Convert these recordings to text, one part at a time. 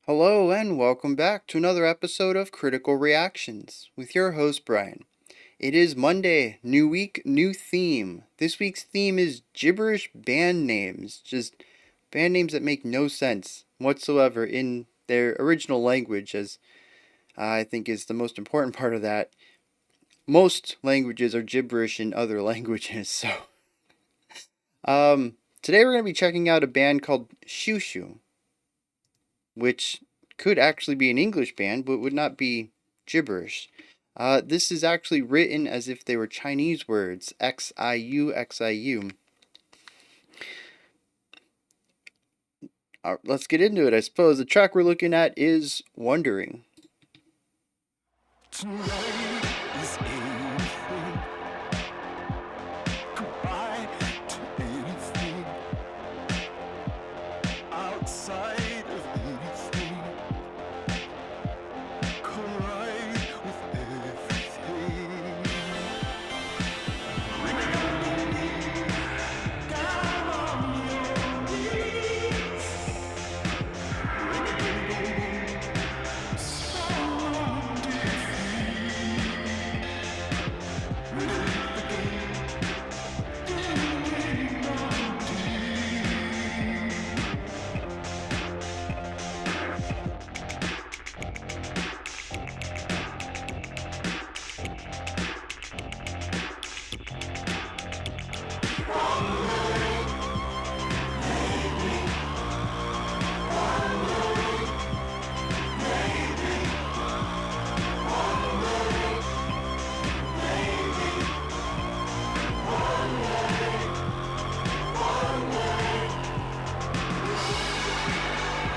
Hello and welcome back to another episode of Critical Reactions with your host Bryan. It is Monday, new week, new theme. This week's theme is gibberish band names, just band names that make no sense whatsoever in their original language, as I think is the most important part of that. Most languages are gibberish in other languages, so today we're going to be checking out a band called Xiu Xiu, which could actually be an English band, but would not be gibberish. This is actually written as if they were Chinese words, Xiu, Xiu. Let's get into it, I suppose. The track we're looking at is Wondering. Tonight is anything. Goodbye to anything. Outside of anything. Collide with everything. Down on your knees. Someone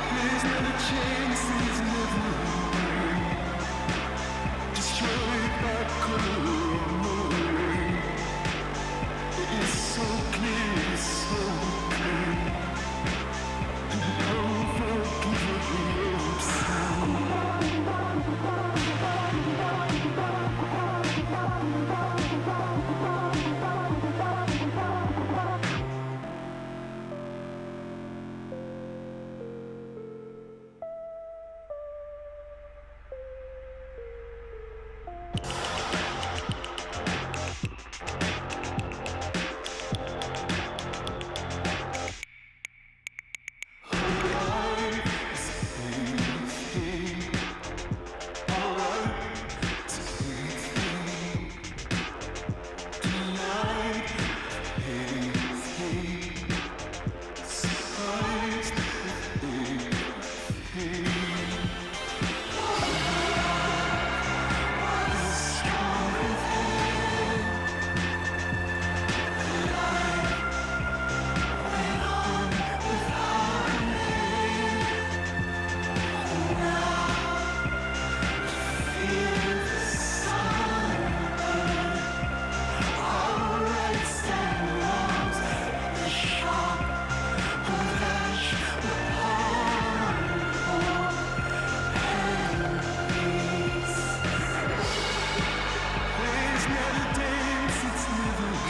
there's not a chance there's never destroyed by color. It is so clear, it's so clear. Unforgivable sound.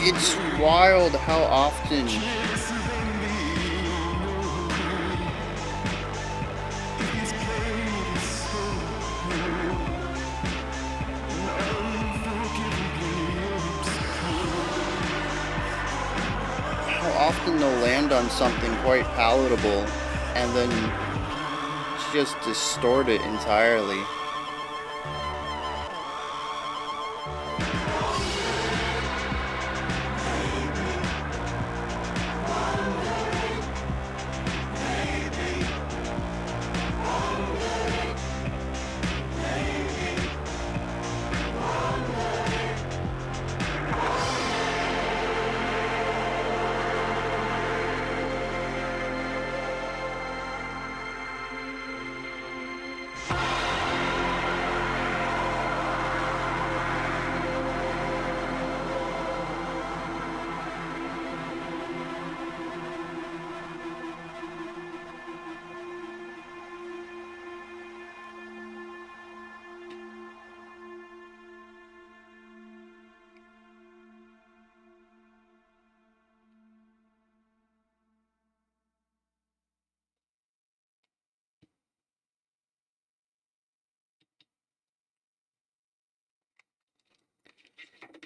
It's wild how often they'll land on something quite palatable and then just distort it entirely.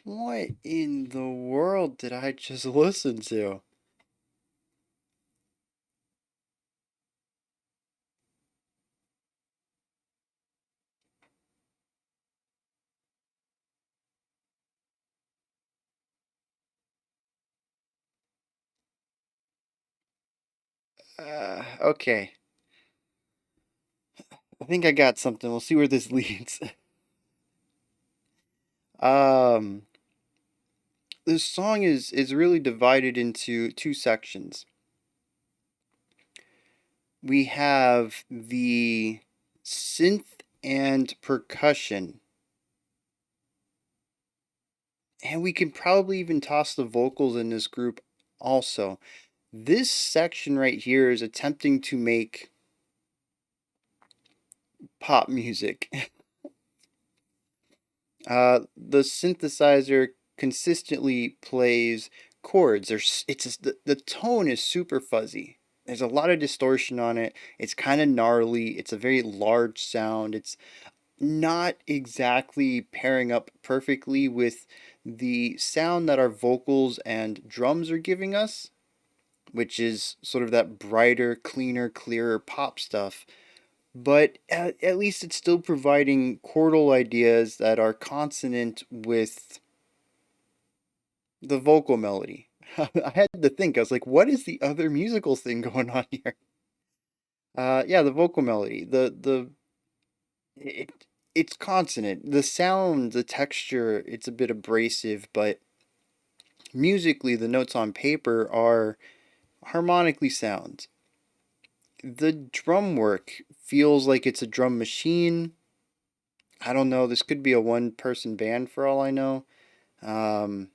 What in the world did I just listen to? Okay. I think I got something. We'll see where this leads. Um, this song is really divided into two sections. We have the synth and percussion, and we can probably even toss the vocals in this group also. This section right here is attempting to make pop music. The synthesizer consistently plays chords. The tone is super fuzzy. There's a lot of distortion on it. It's kind of gnarly. It's a very large sound. It's not exactly pairing up perfectly with the sound that our vocals and drums are giving us, which is sort of that brighter, cleaner, clearer pop stuff. But at least it's still providing chordal ideas that are consonant with the vocal melody. I had to think. I was like, what is the other musical thing going on here? Yeah, the vocal melody. It it's consonant. The sound, the texture, it's a bit abrasive, but musically, the notes on paper are harmonically sound. The drum work feels like it's a drum machine. I don't know. This could be a one-person band for all I know. Um,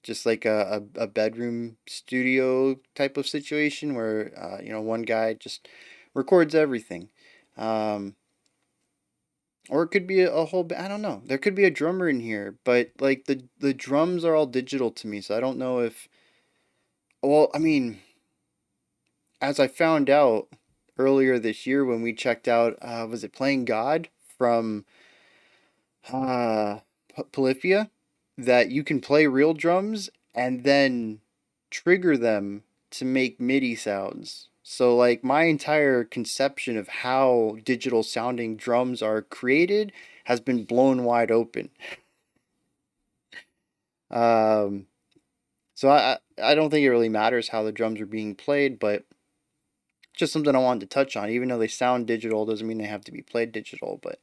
just like a bedroom studio type of situation where one guy just records everything. Um, or it could be a whole I don't know. There could be a drummer in here, but like the drums are all digital to me, so I don't know if well, I mean, as I found out earlier this year when we checked out was it Playing God from uh Polyphia, that you can play real drums and then trigger them to make MIDI sounds. So like my entire conception of how digital sounding drums are created has been blown wide open. Um, so I don't think it really matters how the drums are being played, but just something I wanted to touch on. Even though they sound digital, doesn't mean they have to be played digital. But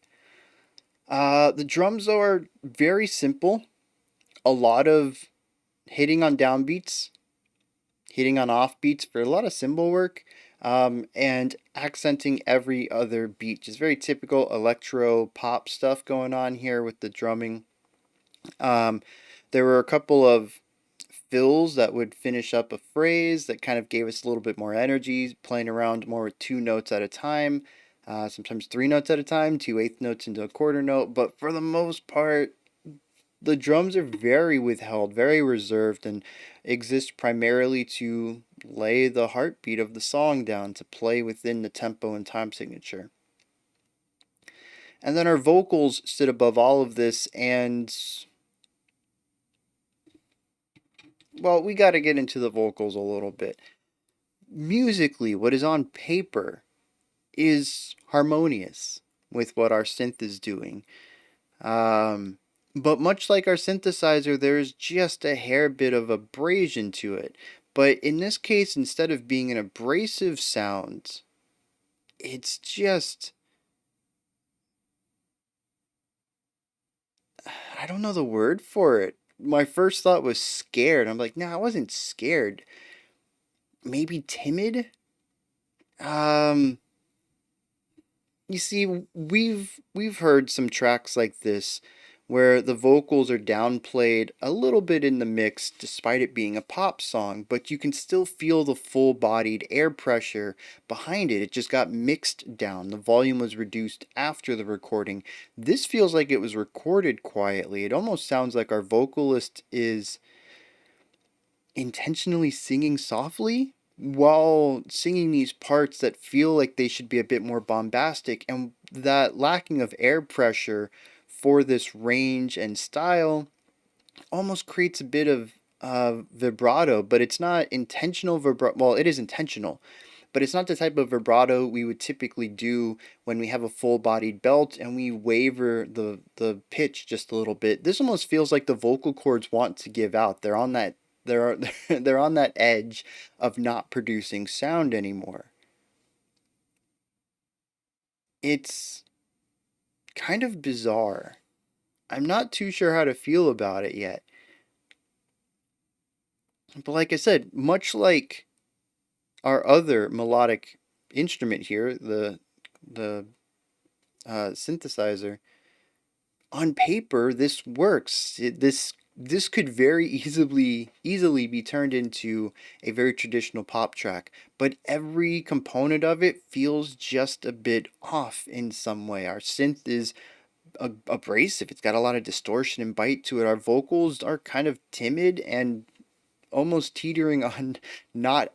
the drums though are very simple. A lot of hitting on downbeats, hitting on offbeats for a lot of cymbal work, and accenting every other beat. Just very typical electro pop stuff going on here with the drumming. Um, there were a couple of fills that would finish up a phrase that kind of gave us a little bit more energy, playing around more with two notes at a time, sometimes three notes at a time, two eighth notes into a quarter note. But for the most part, the drums are very withheld, very reserved, and exist primarily to lay the heartbeat of the song down, to play within the tempo and time signature. And then our vocals sit above all of this, and well, we got to get into the vocals a little bit. Musically, what is on paper is harmonious with what our synth is doing. Um, but much like our synthesizer, there's just a hair bit of abrasion to it. But in this case, instead of being an abrasive sound, it's just. I don't know the word for it. My first thought was scared. I'm like, nah, I wasn't scared. Maybe timid? Um, You see, we've heard some tracks like this where the vocals are downplayed a little bit in the mix despite it being a pop song, but you can still feel the full-bodied air pressure behind it. It just got mixed down. The volume was reduced after the recording. This feels like it was recorded quietly. It almost sounds like our vocalist is intentionally singing softly while singing these parts that feel like they should be a bit more bombastic, and that lacking of air pressure for this range and style almost creates a bit of vibrato, but it's not intentional vibrato. Well, it is intentional, but it's not the type of vibrato we would typically do when we have a full-bodied belt and we waver the pitch just a little bit. This almost feels like the vocal cords want to give out. They're they're on that edge of not producing sound anymore. It's kind of bizarre. I'm not too sure how to feel about it yet. But like I said, much like our other melodic instrument here, the synthesizer, on paper this works. This could very easily be turned into a very traditional pop track, but every component of it feels just a bit off in some way. Our synth is abrasive. It's got a lot of distortion and bite to it. Our vocals are kind of timid and almost teetering on not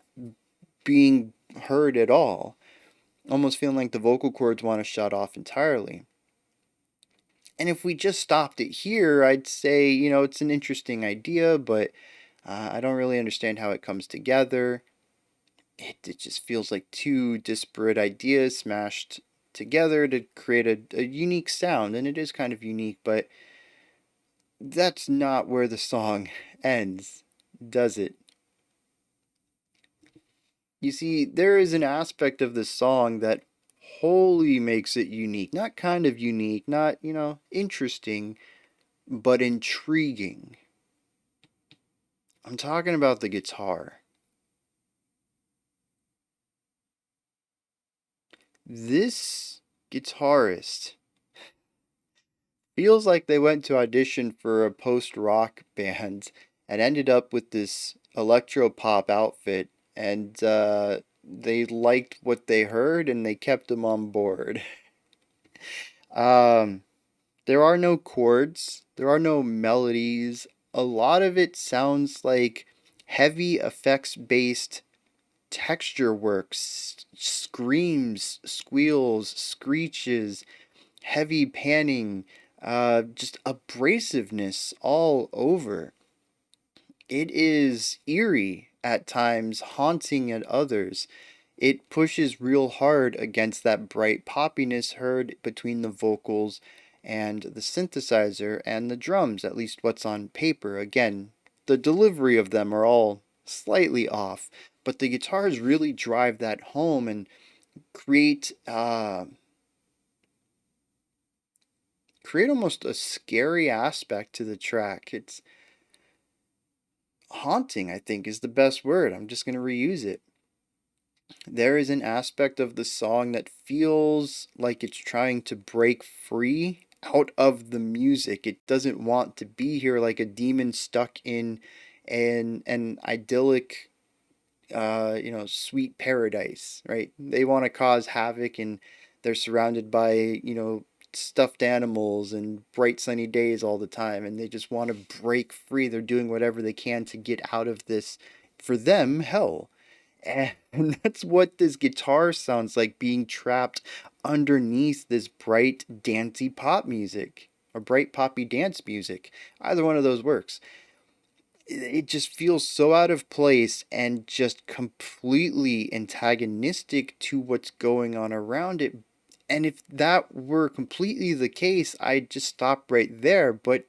being heard at all. Almost feeling like the vocal cords want to shut off entirely. And if we just stopped it here, I'd say, it's an interesting idea, but I don't really understand how it comes together. It just feels like two disparate ideas smashed together to create a unique sound, and it is kind of unique, but that's not where the song ends, does it? You see, there is an aspect of this song that wholly makes it unique. Not kind of unique, not, interesting, but intriguing. I'm talking about the guitar. This guitarist feels like they went to audition for a post rock band and ended up with this electro pop outfit, and they liked what they heard and they kept him on board. Um, there are no chords, there are no melodies. A lot of it sounds like heavy effects based texture work, screams, squeals, screeches, heavy panning, just abrasiveness all over. It is eerie at times, haunting at others. It pushes real hard against that bright poppiness heard between the vocals and the synthesizer and the drums, at least what's on paper. Again, the delivery of them are all slightly off, but the guitars really drive that home and create create almost a scary aspect to the track. It's haunting, I think, is the best word. I'm just going to reuse it. There is an aspect of the song that feels like it's trying to break free out of the music. It doesn't want to be here like a demon stuck in an idyllic sweet paradise, right? They want to cause havoc and they're surrounded by, stuffed animals and bright sunny days all the time and they just want to break free. They're doing whatever they can to get out of this, for them, hell. And that's what this guitar sounds like, being trapped underneath this bright, dancey pop music or bright poppy dance music. Either one of those works. It just feels so out of place and just completely antagonistic to what's going on around it. And if that were completely the case, I'd just stop right there. But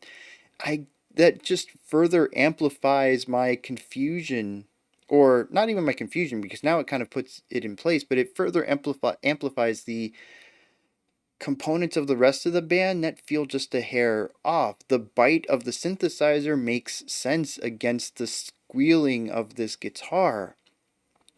I that just further amplifies my confusion, or not even my confusion, because now it kind of puts it in place, but it further amplifies the components of the rest of the band that feel just a hair off. The bite of the synthesizer makes sense against the squealing of this guitar.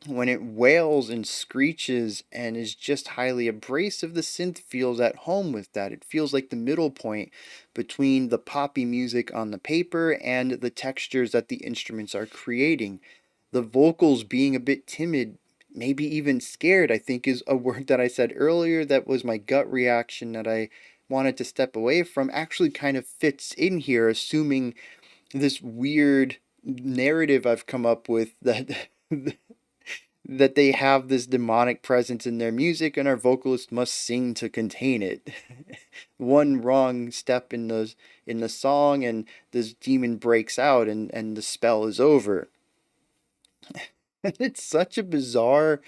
When it wails and screeches and is just highly abrasive, the synth feels at home with that. It feels like the middle point between the poppy music on the paper and the textures that the instruments are creating. The vocals being a bit timid, maybe even scared, I think is a word that I said earlier that was my gut reaction that I wanted to step away from, actually kind of fits in here, assuming this weird narrative I've come up with that that they have this demonic presence in their music and our vocalist must sing to contain it. One wrong step in the song and this demon breaks out and the spell is over. And it's such a bizarre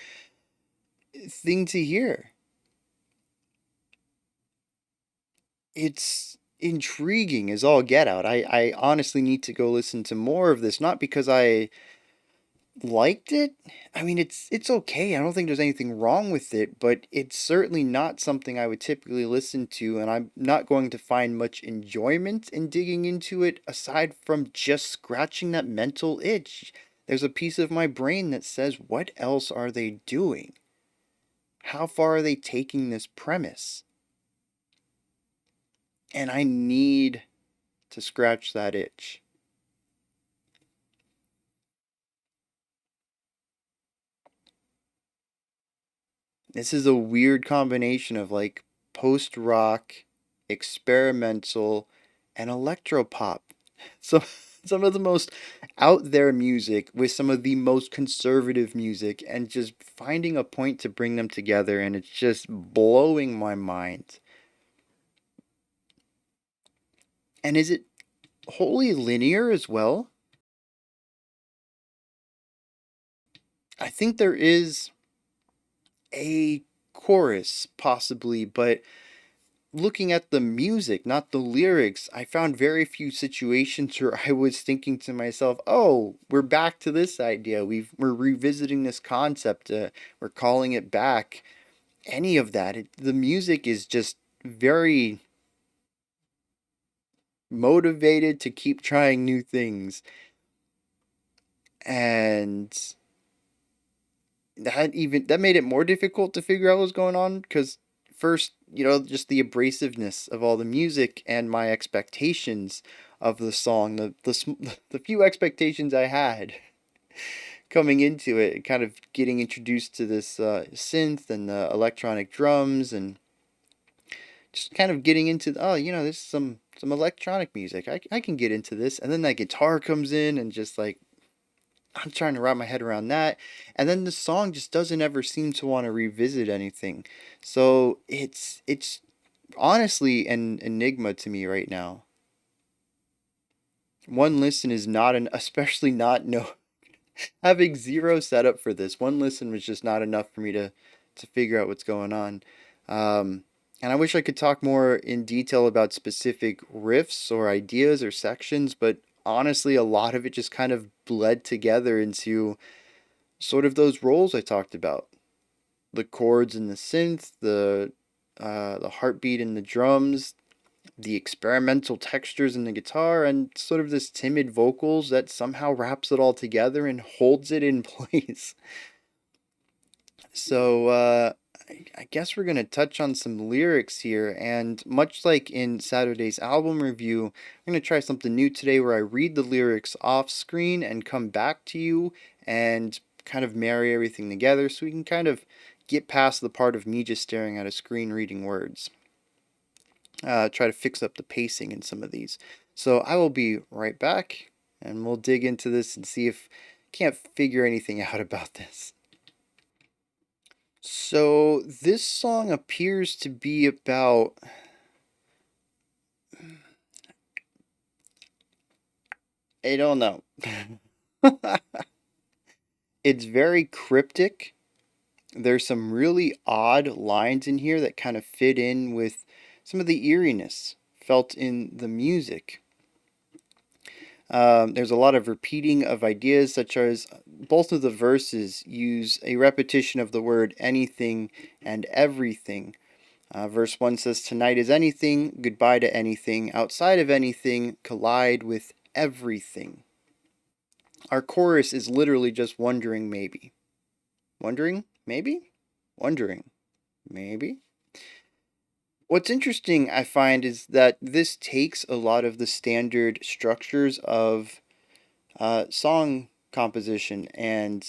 thing to hear. It's intriguing as all get out. I honestly need to go listen to more of this, not because I liked it. I mean, it's okay. I don't think there's anything wrong with it, but it's certainly not something I would typically listen to, and I'm not going to find much enjoyment in digging into it aside from just scratching that mental itch. There's a piece of my brain that says, what else are they doing? How far are they taking this premise? And I need to scratch that itch. This is a weird combination of like post rock, experimental, and electro pop. So some of the most out there music with some of the most conservative music and just finding a point to bring them together and it's just blowing my mind. And is it wholly linear as well? I think there is a chorus possibly, but looking at the music, not the lyrics, I found very few situations where I was thinking to myself, "Oh, we're back to this idea. We're revisiting this concept. We're calling it back." Any of that. The music is just very motivated to keep trying new things, and that made it more difficult to figure out what was going on because first, just the abrasiveness of all the music and my expectations of the song, the few expectations I had coming into it, kind of getting introduced to this synth and the electronic drums and just kind of getting into there's some electronic music. I can get into this, and then that guitar comes in and just like I'm trying to wrap my head around that. And then the song just doesn't ever seem to want to revisit anything. So it's honestly an enigma to me right now. One listen is not an especially not no having zero setup for this. One listen was just not enough for me to figure out what's going on. And I wish I could talk more in detail about specific riffs or ideas or sections, but honestly, a lot of it just kind of bled together into sort of those roles I talked about. The chords in the synth, the heartbeat in the drums, the experimental textures in the guitar, and sort of this timid vocals that somehow wraps it all together and holds it in place. So I guess we're gonna touch on some lyrics here, and much like in Saturday's album review, I'm gonna try something new today where I read the lyrics off screen and come back to you and kind of marry everything together so we can kind of get past the part of me just staring at a screen reading words. Try to fix up the pacing in some of these. So I will be right back and we'll dig into this and see if can't figure anything out about this. So this song appears to be about I don't know. It's very cryptic. There's some really odd lines in here that kind of fit in with some of the eeriness felt in the music. There's a lot of repeating of ideas, such as both of the verses use a repetition of the word anything and everything. Verse 1 says, "Tonight is anything, goodbye to anything, outside of anything, collide with everything." Our chorus is literally just wondering, maybe. Wondering, maybe? Wondering, maybe? What's interesting, I find, is that this takes a lot of the standard structures of song composition and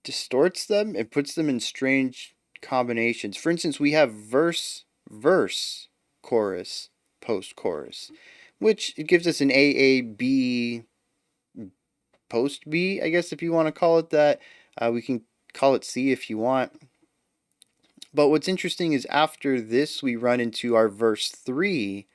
distorts them and puts them in strange combinations. For instance, we have verse, verse, chorus, post chorus, which it gives us an A A B post B, I guess if you want to call it that. We can call it C if you want. But what's interesting is after this, we run into our verse 3,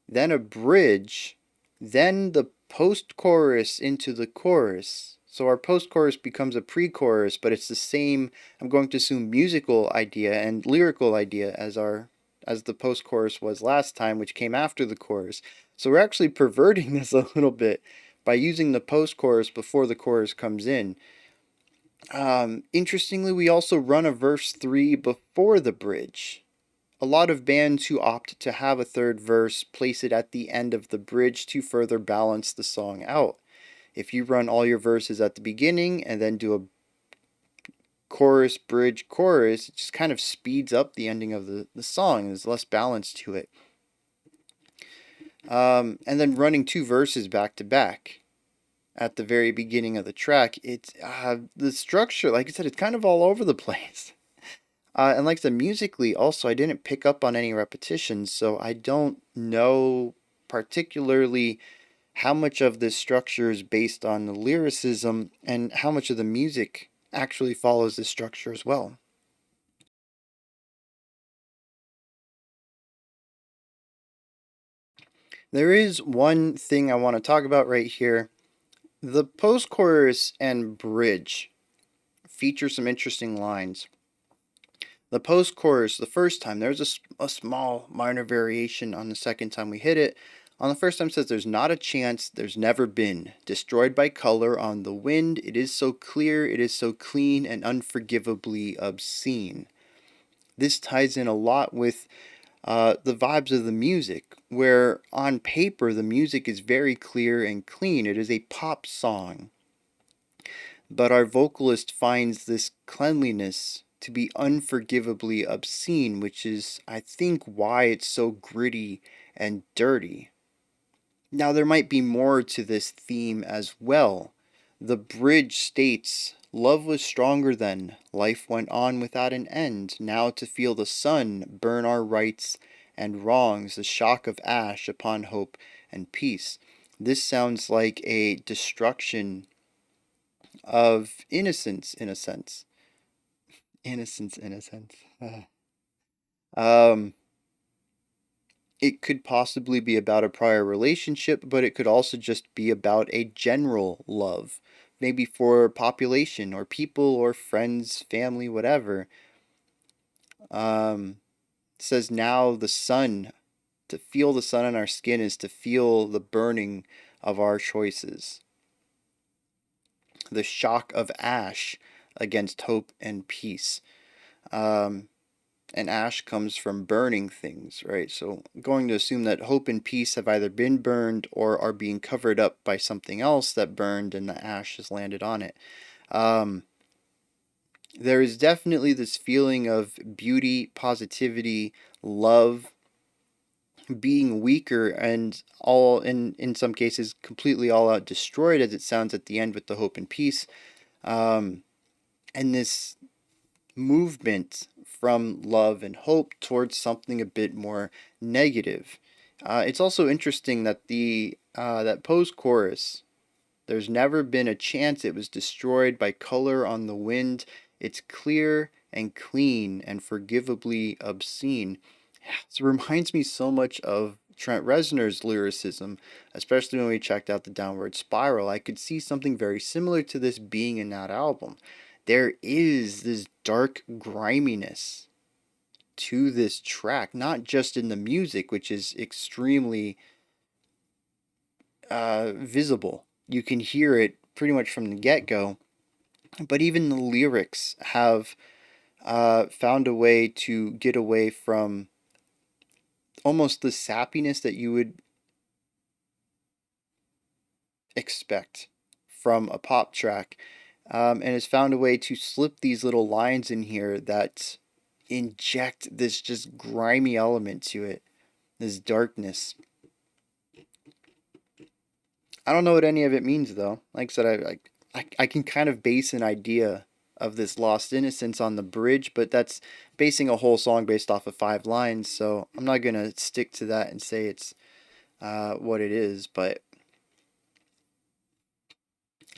then a bridge, then the post chorus into the chorus. So our post chorus becomes a pre chorus, but it's the same, I'm going to assume, musical idea and lyrical idea as the post chorus was last time, which came after the chorus. So we're actually perverting this a little bit by using the post chorus before the chorus comes in. Interestingly, we also run a verse 3 before the bridge. A lot of bands who opt to have a third verse place it at the end of the bridge to further balance the song out. If you run all your verses at the beginning and then do a chorus, bridge, chorus, it just kind of speeds up the ending of the song. There's less balance to it. And then running two verses back to back at the very beginning of the track, it's the structure, like I said, it's kind of all over the place. And like I said, musically, also, I didn't pick up on any repetitions, so I don't know particularly how much of this structure is based on the lyricism and how much of the music actually follows this structure as well. There is one thing I want to talk about right here. The post chorus and bridge feature some interesting lines. The post chorus, the first time, there's a small minor variation on the second time we hit it. On the first time, it says, "There's not a chance, there's never been. Destroyed by color on the wind, it is so clear, it is so clean and unforgivably obscene." This ties in a lot with the vibes of the music, where on paper the music is very clear and clean. It is a pop song. But our vocalist finds this cleanliness to be unforgivably obscene, which is, I think, why it's so gritty and dirty. Now, there might be more to this theme as well. The bridge states, "Love was stronger then, life went on without an end. Now to feel the sun burn our rights and wrongs, the shock of ash upon hope and peace." This sounds like a destruction of innocence in a sense. Innocence in a sense. um, it could possibly be about a prior relationship, but it could also just be about a general love, maybe for population or people or friends, family, whatever. It says now the sun, to feel the sun on our skin is to feel the burning of our choices. The shock of ash against hope and peace. Um, and ash comes from burning things, right? So I'm going to assume that hope and peace have either been burned or are being covered up by something else that burned and the ash has landed on it. Um, there is definitely this feeling of beauty, positivity, love, being weaker, and all in some cases completely all out destroyed, as it sounds at the end with the hope and peace. And this movement from love and hope towards something a bit more negative. It's also interesting that the that post chorus, "There's never been a chance, it was destroyed by color on the wind. It's clear and clean and forgivably obscene." It reminds me so much of Trent Reznor's lyricism, especially when we checked out the Downward Spiral. I could see something very similar to this being in that album. There is this dark griminess to this track, not just in the music, which is extremely visible. You can hear it pretty much from the get go, but even the lyrics have found a way to get away from almost the sappiness that you would expect from a pop track, and has found a way to slip these little lines in here that inject this just grimy element to it, this darkness. I don't know what any of it means though. Like I said, I can kind of base an idea of this lost innocence on the bridge, but that's basing a whole song based off of 5 lines, so I'm not gonna stick to that and say it's what it is. But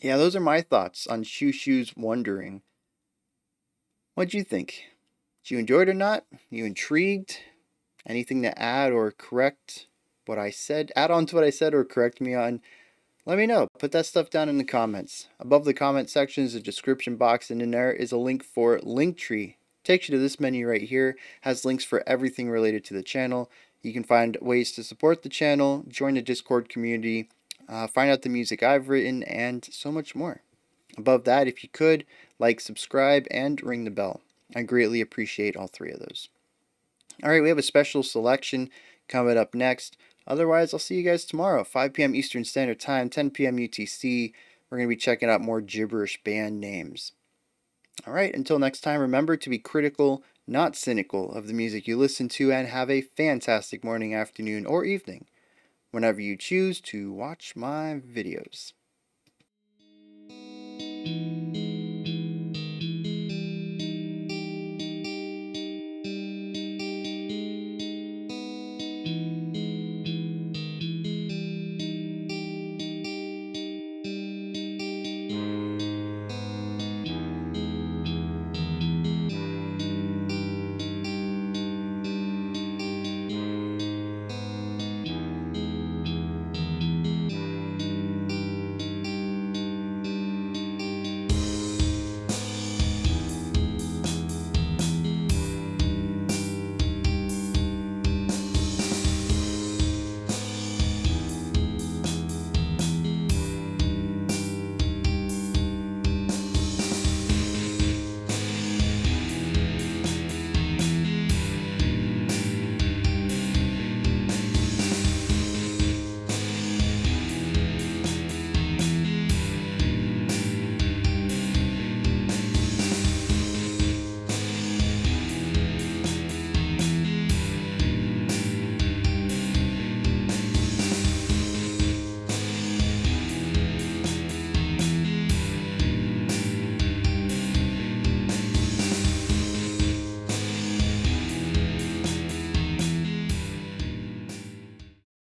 Yeah, those are my thoughts on Xiu Xiu's Wondering. What'd you think? Did you enjoy it or not? You intrigued? Anything to add or correct what I said? Add on to what I said or correct me on? Let me know. Put that stuff down in the comments. Above the comment section is a description box, and in there is a link for Linktree. Takes you to this menu right here. Has links for everything related to the channel. You can find ways to support the channel, join the Discord community, find out the music I've written, and so much more. Above that, if you could, like, subscribe, and ring the bell. I greatly appreciate all three of those. Alright, we have a special selection coming up next. Otherwise, I'll see you guys tomorrow, 5 p.m. Eastern Standard Time, 10 p.m. UTC. We're going to be checking out more gibberish band names. Alright, until next time, remember to be critical, not cynical, of the music you listen to, and have a fantastic morning, afternoon, or evening whenever you choose to watch my videos.